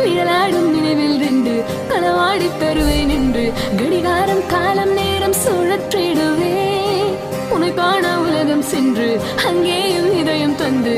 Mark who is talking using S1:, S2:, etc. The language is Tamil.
S1: நிழலாடும் நினைவில் நின்று களவாடி தருவேன் என்று கடிகாரம் காலம் நேரம் சுழற்றிடுவே உன்னை காண உலகம் சென்று அங்கேயும் இதயம் தந்து